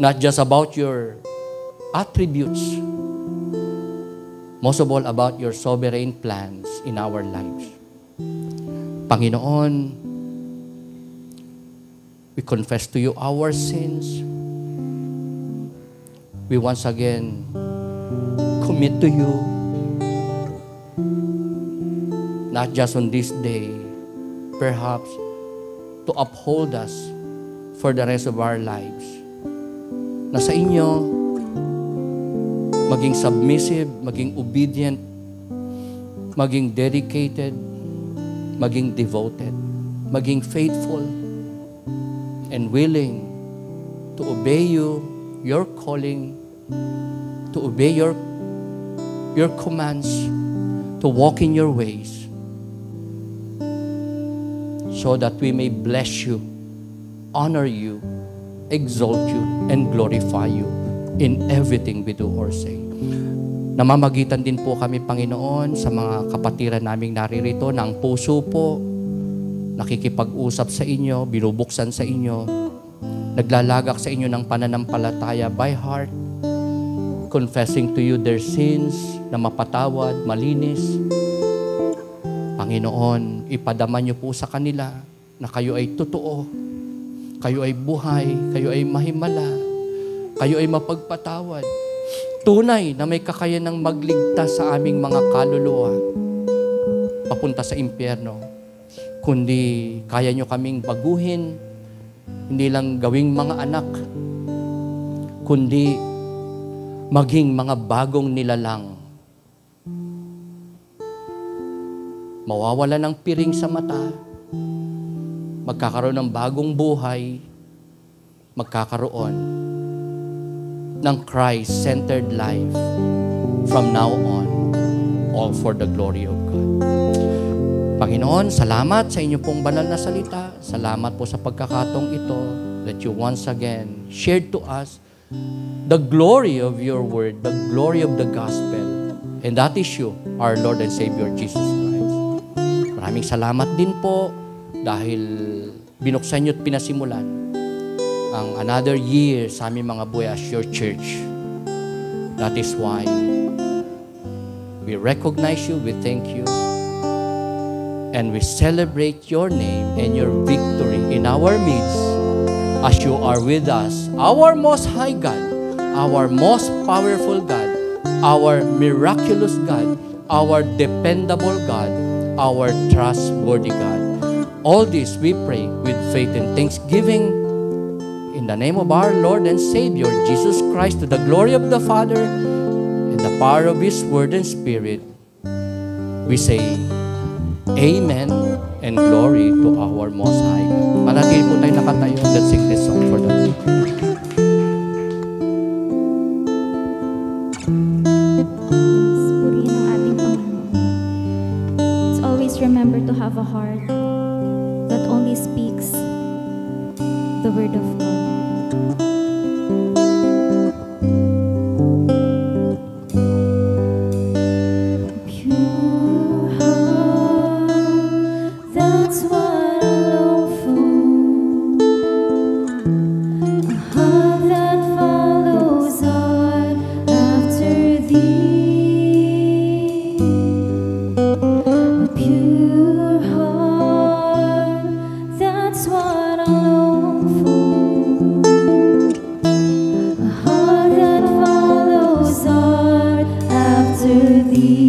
Not just about your attributes. Most of all, about your sovereign plans in our lives. Panginoon, we confess to you our sins. We once again commit to you, not just on this day, perhaps to uphold us for the rest of our lives. Na sa inyo, maging submissive, maging obedient, maging dedicated, maging devoted, maging faithful, and willing to obey you, your calling, to obey your commands, to walk in your ways, so that we may bless you, honor you, exalt you, and glorify you in everything we do or say. Namamagitan din po kami, Panginoon, sa mga kapatiran naming naririto, na ang puso po nakikipag-usap sa inyo, binubuksan sa inyo, naglalagak sa inyo ng pananampalataya by heart, confessing to you their sins na mapatawad, malinis. Panginoon, ipadama niyo po sa kanila na kayo ay totoo, kayo ay buhay, kayo ay mahimala, kayo ay mapagpatawad. Tunay na may kakayanang magligtas sa aming mga kaluluwa papunta sa impyerno. Kundi kaya nyo kaming baguhin, hindi lang gawing mga anak, kundi maging mga bagong nilalang. Mawawala ng piring sa mata, magkakaroon ng bagong buhay, magkakaroon ng Christ-centered life from now on, all for the glory of God. Panginoon, salamat sa inyo pong banal na salita. Salamat po sa pagkakataong ito that you once again shared to us the glory of your word, the glory of the gospel. And that is you, our Lord and Savior, Jesus Christ. Maraming salamat din po dahil binuksan nyo at pinasimulan ang another year sa aming mga buhay as your church. That is why we recognize you, we thank you, and we celebrate your name and your victory in our midst as you are with us, our most high God, our most powerful God, our miraculous God, our dependable God, our trustworthy God. All this we pray with faith and thanksgiving in the name of our Lord and Savior, Jesus Christ, to the glory of the Father and the power of His Word and Spirit. We say, Amen and glory to our Most High God. Manatili po tayo nakatayo. Let's sing this song for the Lord. Purihin ang ating Panginoon. Let's always remember to have a heart that only speaks the Word of God. Pure heart, that's what I long for. A heart that follows hard after Thee. A pure heart, that's what I long Pag-ibig